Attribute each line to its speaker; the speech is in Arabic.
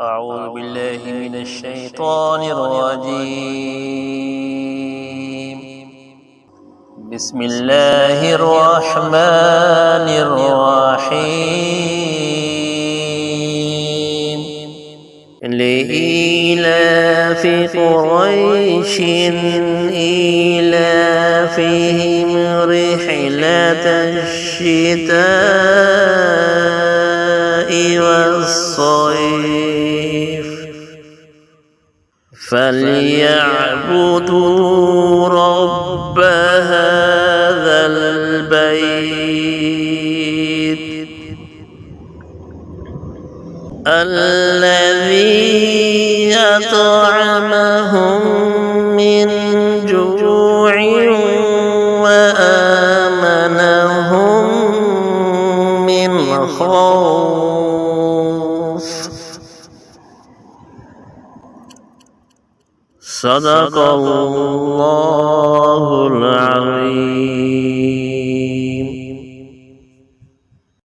Speaker 1: أعوذ بالله من الشيطان الرجيم. بسم الله الرحمن الرحيم. لإيلاف قريش إيلافهم رحلة الشتاء والصيف فليعبدوا رب هذا البيت الذي أطعمهم من جوع وآمنهم من خوف. صدق الله